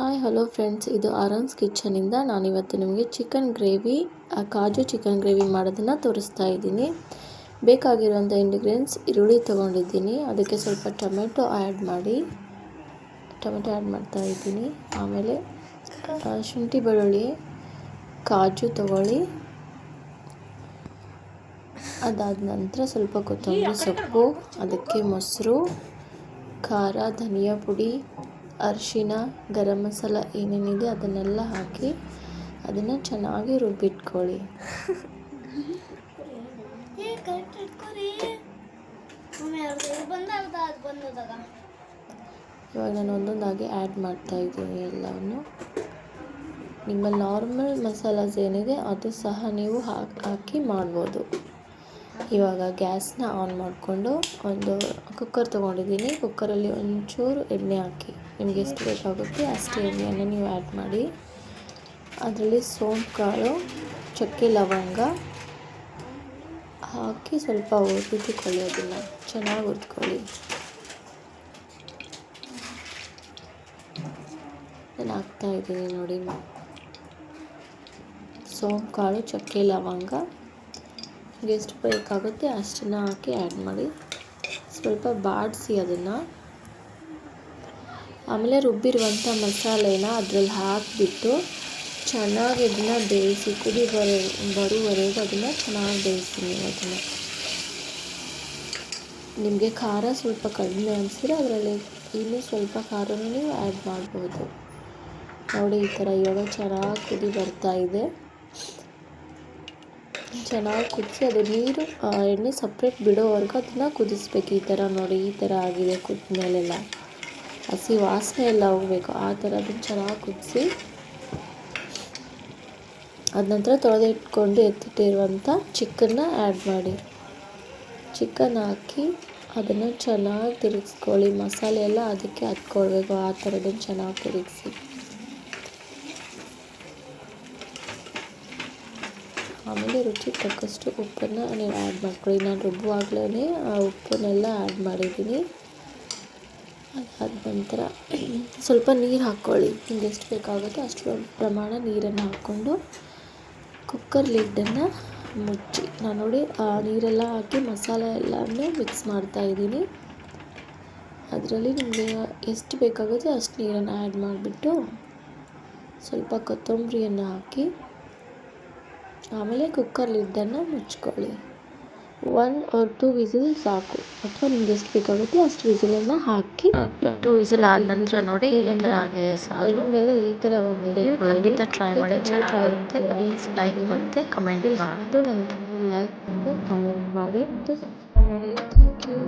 Hi hello friends, ಇದು ಆರನ್ಸ್ ಕಿಚನಿಂದ ನಾನಿವತ್ತು ನಿಮಗೆ ಚಿಕನ್ ಗ್ರೇವಿ ಕಾಜು ಚಿಕನ್ ಗ್ರೇವಿ ಮಾಡೋದನ್ನು ತೋರಿಸ್ತಾ ಇದ್ದೀನಿ. ಬೇಕಾಗಿರುವಂಥ ಇಂಗ್ರೀಡಿಯೆಂಟ್ಸ್: ಈರುಳ್ಳಿ ತೊಗೊಂಡಿದ್ದೀನಿ, ಅದಕ್ಕೆ ಸ್ವಲ್ಪ ಟೊಮೆಟೊ ಆ್ಯಡ್ ಮಾಡ್ತಾ ಇದ್ದೀನಿ. ಆಮೇಲೆ ಶುಂಠಿ ಬೆಳ್ಳುಳ್ಳಿ, ಕಾಜು ತೊಗೊಳ್ಳಿ. ಅದಾದ ನಂತರ ಸ್ವಲ್ಪ ಕೊತ್ತಂಬರಿ ಸೊಪ್ಪು, ಅದಕ್ಕೆ ಮೊಸರು, ಖಾರ, ಧನಿಯಾ ಪುಡಿ, ಅರಿಶಿನ, ಗರಂ ಮಸಾಲ ಏನೇನಿದೆ ಅದನ್ನೆಲ್ಲ ಹಾಕಿ ಅದನ್ನು ಚೆನ್ನಾಗಿ ರುಬ್ಬಿಟ್ಕೊಳ್ಳಿ. ಇವಾಗ ನಾನು ಒಂದೊಂದಾಗಿ ಆ್ಯಡ್ ಮಾಡ್ತಾ ಇದ್ದೀನಿ ಎಲ್ಲವನ್ನು. ನಿಮ್ಮಲ್ಲಿ ನಾರ್ಮಲ್ ಮಸಾಲಾಸ್ ಏನಿದೆ ಅದು ಸಹ ನೀವು ಹಾಕಿ ಮಾಡ್ಬೋದು. ಇವಾಗ ಗ್ಯಾಸ್ನ ಆನ್ ಮಾಡಿಕೊಂಡು ಒಂದು ಕುಕ್ಕರ್ ತೊಗೊಂಡಿದ್ದೀನಿ. ಕುಕ್ಕರಲ್ಲಿ ಒಂಚೂರು ಎಣ್ಣೆ ಹಾಕಿ, ನಿಮಗೆ ಎಷ್ಟು ಬೇಕಾಗುತ್ತೆ ಅಷ್ಟು ಎಣ್ಣೆಯನ್ನು ನೀವು ಆ್ಯಡ್ ಮಾಡಿ. ಅದರಲ್ಲಿ ಸೋಂಪು ಕಾಳು, ಚಕ್ಕೆ, ಲವಂಗ ಹಾಕಿ ಸ್ವಲ್ಪ ಹುರಿದುಕೊಳ್ಳಿ. ಅದನ್ನು ಚೆನ್ನಾಗಿ ಹುರಿದುಕೊಳ್ಳಿ. ನಾನು ಹಾಕ್ತಾಯಿದ್ದೀನಿ ನೋಡಿ. ಸೋಂಪು ಕಾಳು, ಚಕ್ಕೆ, ಲವಂಗ ಎಷ್ಟು ಬೇಕಾಗುತ್ತೆ ಅಷ್ಟನ್ನು ಹಾಕಿ ಆ್ಯಡ್ ಮಾಡಿ. ಸ್ವಲ್ಪ ಬಾಡಿಸಿ ಅದನ್ನು. ಆಮೇಲೆ ರುಬ್ಬಿರುವಂಥ ಮಸಾಲೆನ ಅದರಲ್ಲಿ ಹಾಕಿಬಿಟ್ಟು ಚೆನ್ನಾಗಿ ಅದನ್ನು ಬೇಯಿಸಿ, ಬರುವವರೆಗೂ ಅದನ್ನು ಚೆನ್ನಾಗಿ ಬೇಯಿಸಿ. ನೀವು ಅದನ್ನು ನಿಮಗೆ ಖಾರ ಸ್ವಲ್ಪ ಕಡಿಮೆ ಅನಿಸಿದ್ರೆ ಅದರಲ್ಲಿ ಇನ್ನೂ ಸ್ವಲ್ಪ ಖಾರನೂ ನೀವು ಆ್ಯಡ್ ಮಾಡ್ಬೋದು. ನೋಡಿ, ಈ ಥರ ಇವಾಗ ಚೆನ್ನಾಗಿ ಕುದಿ ಬರ್ತಾ ಇದೆ. ಚೆನ್ನಾಗಿ ಕುದಿಸಿ ಅದು ನೀರು ಎಣ್ಣೆ ಸಪ್ರೇಟ್ ಬಿಡೋವರೆಗೂ ಅದನ್ನು ಕುದಿಸ್ಬೇಕು. ಈ ಥರ ನೋಡಿ, ಈ ಥರ ಆಗಿದೆ. ಕುದ್ದ ಮೇಲೆಲ್ಲ ಹಸಿ ವಾಸನೆ ಎಲ್ಲ ಹೋಗಬೇಕು. ಆ ಥರ ಅದನ್ನು ಚೆನ್ನಾಗಿ ಕುದಿಸಿ ಅದ ನಂತರ ತೊಳೆದಿಟ್ಕೊಂಡು ಎತ್ತಿಟ್ಟಿರುವಂಥ ಚಿಕನ್ನ ಆ್ಯಡ್ ಮಾಡಿ. ಚಿಕನ್ ಹಾಕಿ ಅದನ್ನು ಚೆನ್ನಾಗಿ ತಿರುಗಿಸ್ಕೊಳ್ಳಿ. ಮಸಾಲೆ ಎಲ್ಲ ಅದಕ್ಕೆ ಹತ್ಕೊಳ್ಬೇಕು. ಆ ಥರದನ್ನು ಚೆನ್ನಾಗಿ ತಿರುಗಿಸಿ. ಆಮೇಲೆ ರುಚಿಗೆ ತಕ್ಕಷ್ಟು ಉಪ್ಪನ್ನು ನೀವು ಆ್ಯಡ್ ಮಾಡ್ಕೊಳ್ಳಿ. ನಾನು ರುಬ್ಬುವಾಗಲೇ ಆ ಉಪ್ಪನ್ನೆಲ್ಲ ಆ್ಯಡ್ ಮಾಡಿದ್ದೀನಿ. ಅದಾದ ನಂತರ ಸ್ವಲ್ಪ ನೀರು ಹಾಕ್ಕೊಳ್ಳಿ. ನಿಮ್ಗೆ ಎಷ್ಟು ಬೇಕಾಗುತ್ತೋ ಅಷ್ಟು ಪ್ರಮಾಣ ನೀರನ್ನು ಹಾಕ್ಕೊಂಡು ಕುಕ್ಕರ್ ಲಿಡ್ಡನ್ನು ಮುಚ್ಚಿ. ನಾನು ನೋಡಿ ನೀರೆಲ್ಲ ಹಾಕಿ ಮಸಾಲೆ ಎಲ್ಲನೂ ಮಿಕ್ಸ್ ಮಾಡ್ತಾಯಿದ್ದೀನಿ. ಅದರಲ್ಲಿ ನಿಮಗೆ ಎಷ್ಟು ಬೇಕಾಗುತ್ತೋ ಅಷ್ಟು ನೀರನ್ನು ಆ್ಯಡ್ ಮಾಡಿಬಿಟ್ಟು ಸ್ವಲ್ಪ ಕೊತ್ತಂಬರಿಯನ್ನು ಹಾಕಿ ಆಮೇಲೆ ಕುಕ್ಕರ್ ಲಿಡ್ಡನ್ನು ಮುಚ್ಕೊಳ್ಳಿ. 1 or 2 ವಿಸಿಲ್ ಸಾಕು, ಅಥವಾ ನಿಮ್ಗೆ ಎಷ್ಟು ಬೇಕಾಗುತ್ತೆ ಅಷ್ಟು ವಿಸಿಲನ್ನು ಹಾಕಿ 2 ವಿಸಿಲ್ ಆದ ನಂತರ ನೋಡಿ ಈ ಥರ ಖಂಡಿತ ಟ್ರೈ ಮಾಡಿ. ಚೆನ್ನಾಗಿರುತ್ತೆ. ಲೈಕ್ ಮತ್ತು ಕಮೆಂಟ್ ಮಾಡಿ. Thank you.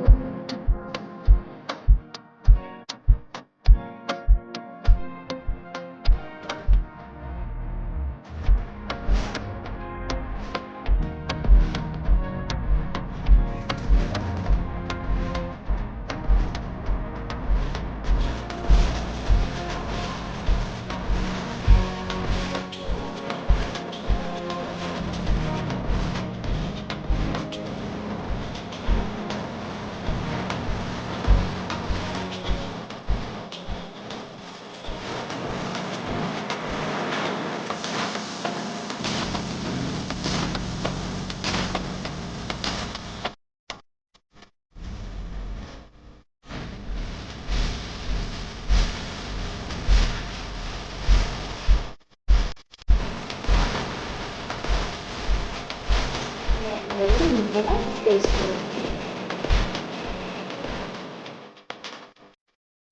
ಟೇಸ್ಟ್